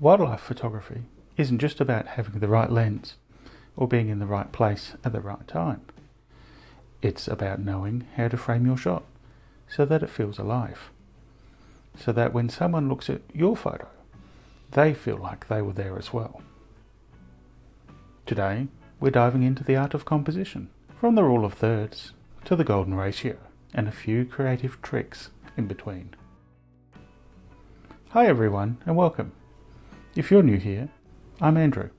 Wildlife photography isn't just about having the right lens or being in the right place at the right time. It's about knowing how to frame your shot so that it feels alive. So that when someone looks at your photo, they feel like they were there as well. Today, we're diving into the art of composition, from the rule of thirds to the golden ratio, and a few creative tricks in between. Hi everyone, and welcome. If you're new here, I'm Andrew,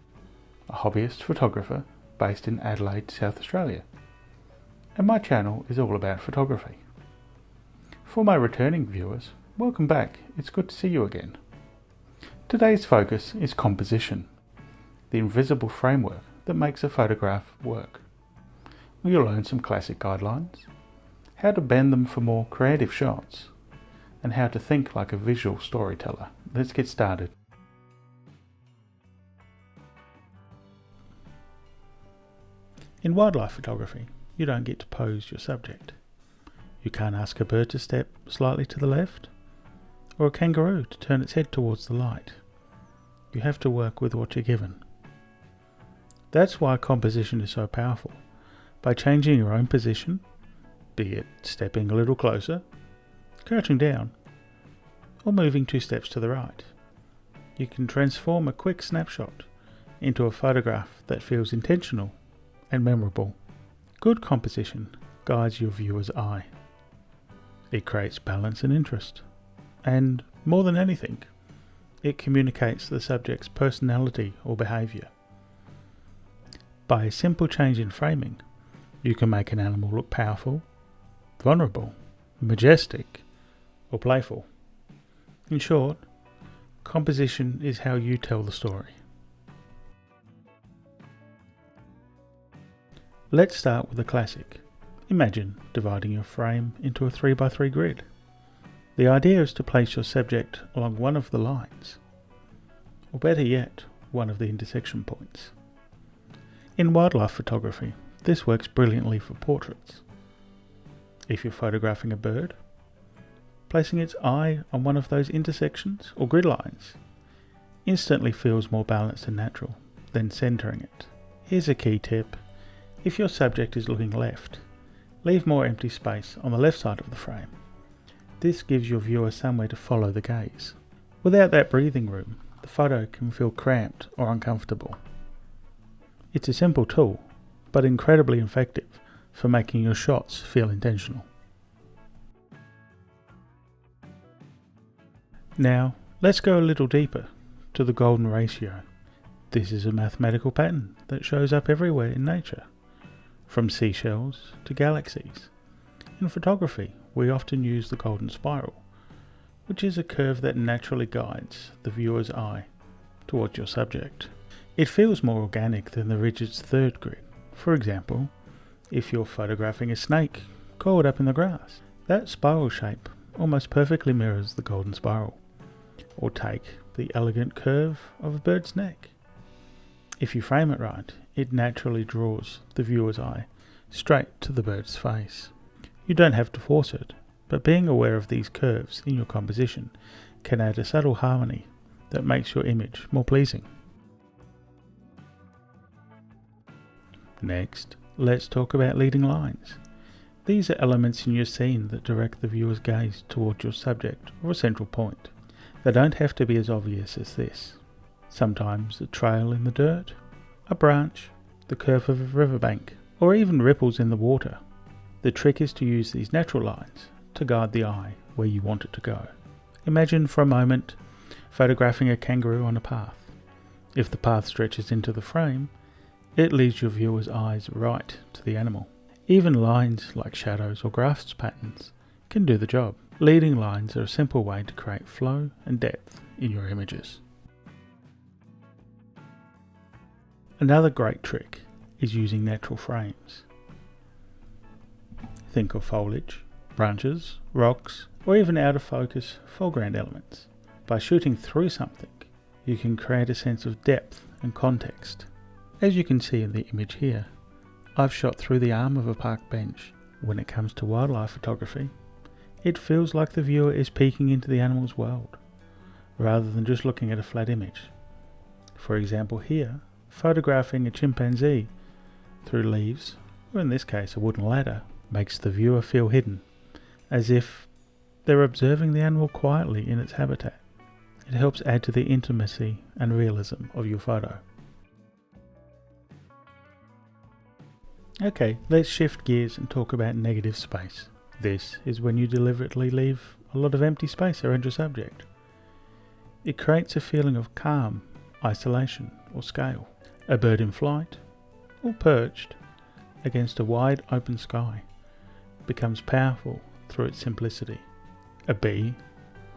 a hobbyist photographer based in Adelaide, South Australia, and my channel is all about photography. For my returning viewers, welcome back, it's good to see you again. Today's focus is composition, the invisible framework that makes a photograph work. We'll learn some classic guidelines, how to bend them for more creative shots, and how to think like a visual storyteller. Let's get started. In wildlife photography, you don't get to pose your subject. You can't ask a bird to step slightly to the left, or a kangaroo to turn its head towards the light. You have to work with what you're given. That's why composition is so powerful. By changing your own position, be it stepping a little closer, crouching down, or moving 2 steps to the right, you can transform a quick snapshot into a photograph that feels intentional and memorable. Good composition guides your viewer's eye. It creates balance and interest. And more than anything, it communicates the subject's personality or behaviour. By a simple change in framing, you can make an animal look powerful, vulnerable, majestic, or playful. In short, composition is how you tell the story. Let's start with a classic. Imagine dividing your frame into a 3x3 grid. The idea is to place your subject along one of the lines, or better yet, one of the intersection points. In wildlife photography, this works brilliantly for portraits. If you're photographing a bird, placing its eye on one of those intersections or grid lines instantly feels more balanced and natural than centering it. Here's a key tip. If your subject is looking left, leave more empty space on the left side of the frame. This gives your viewer somewhere to follow the gaze. Without that breathing room, the photo can feel cramped or uncomfortable. It's a simple tool, but incredibly effective for making your shots feel intentional. Now, let's go a little deeper to the golden ratio. This is a mathematical pattern that shows up everywhere in nature, from seashells to galaxies. In photography, we often use the golden spiral, which is a curve that naturally guides the viewer's eye towards your subject. It feels more organic than the rigid third grid. For example, if you're photographing a snake coiled up in the grass, that spiral shape almost perfectly mirrors the golden spiral. Or take the elegant curve of a bird's neck. If you frame it right, it naturally draws the viewer's eye straight to the bird's face. You don't have to force it, but being aware of these curves in your composition can add a subtle harmony that makes your image more pleasing. Next, let's talk about leading lines. These are elements in your scene that direct the viewer's gaze towards your subject or a central point. They don't have to be as obvious as this. Sometimes a trail in the dirt, a branch, the curve of a riverbank, or even ripples in the water. The trick is to use these natural lines to guide the eye where you want it to go. Imagine for a moment photographing a kangaroo on a path. If the path stretches into the frame, it leads your viewer's eyes right to the animal. Even lines like shadows or graphs patterns can do the job. Leading lines are a simple way to create flow and depth in your images. Another great trick is using natural frames. Think of foliage, branches, rocks, or even out of focus foreground elements. By shooting through something, you can create a sense of depth and context. As you can see in the image here, I've shot through the arm of a park bench. When it comes to wildlife photography, it feels like the viewer is peeking into the animal's world. rather than just looking at a flat image. For example here, photographing a chimpanzee through leaves, or in this case a wooden ladder, makes the viewer feel hidden, as if they're observing the animal quietly in its habitat. It helps add to the intimacy and realism of your photo. Okay, let's shift gears and talk about negative space. This is when you deliberately leave a lot of empty space around your subject. It creates a feeling of calm, isolation, or scale. A bird in flight, or perched against a wide open sky, becomes powerful through its simplicity. A bee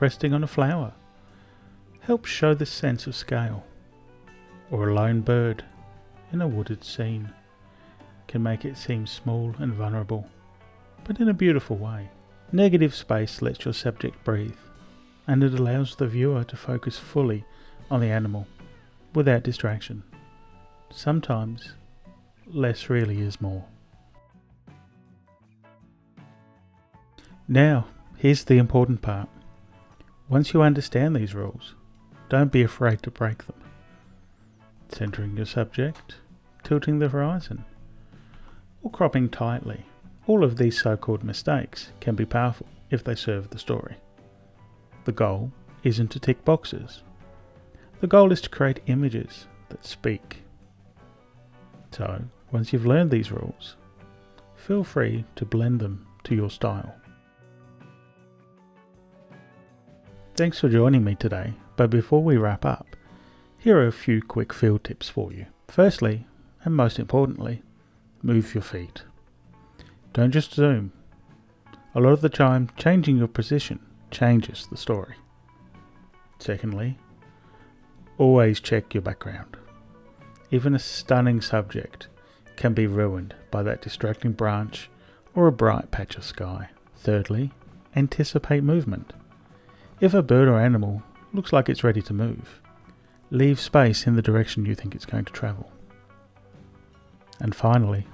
resting on a flower helps show this sense of scale. Or a lone bird in a wooded scene can make it seem small and vulnerable, but in a beautiful way. Negative space lets your subject breathe, and it allows the viewer to focus fully on the animal without distraction. Sometimes less really is more. Now, here's the important part. Once you understand these rules, don't be afraid to break them. Centering your subject, tilting the horizon, or cropping tightly. All of these so-called mistakes can be powerful if they serve the story. The goal isn't to tick boxes. The goal is to create images that speak. So, once you've learned these rules, feel free to blend them to your style. Thanks for joining me today, but before we wrap up, here are a few quick field tips for you. Firstly, and most importantly, move your feet. Don't just zoom. A lot of the time, changing your position changes the story. Secondly, always check your background. Even a stunning subject can be ruined by that distracting branch or a bright patch of sky. Thirdly, anticipate movement. If a bird or animal looks like it's ready to move, leave space in the direction you think it's going to travel. And finally,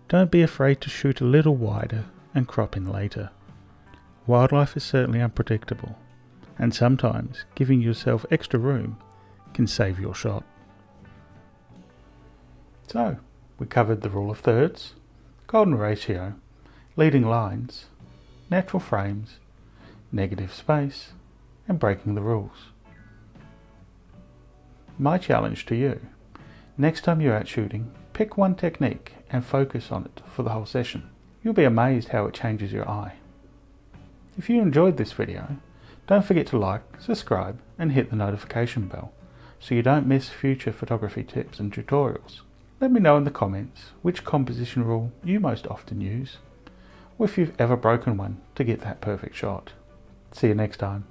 don't be afraid to shoot a little wider and crop in later. Wildlife is certainly unpredictable, and sometimes giving yourself extra room can save your shot. So, we covered the rule of thirds, golden ratio, leading lines, natural frames, negative space, and breaking the rules. My challenge to you: next time you're out shooting, pick one technique and focus on it for the whole session. You'll be amazed how it changes your eye. If you enjoyed this video, don't forget to like, subscribe, and hit the notification bell so you don't miss future photography tips and tutorials. Let me know in the comments which composition rule you most often use, or if you've ever broken one to get that perfect shot. See you next time.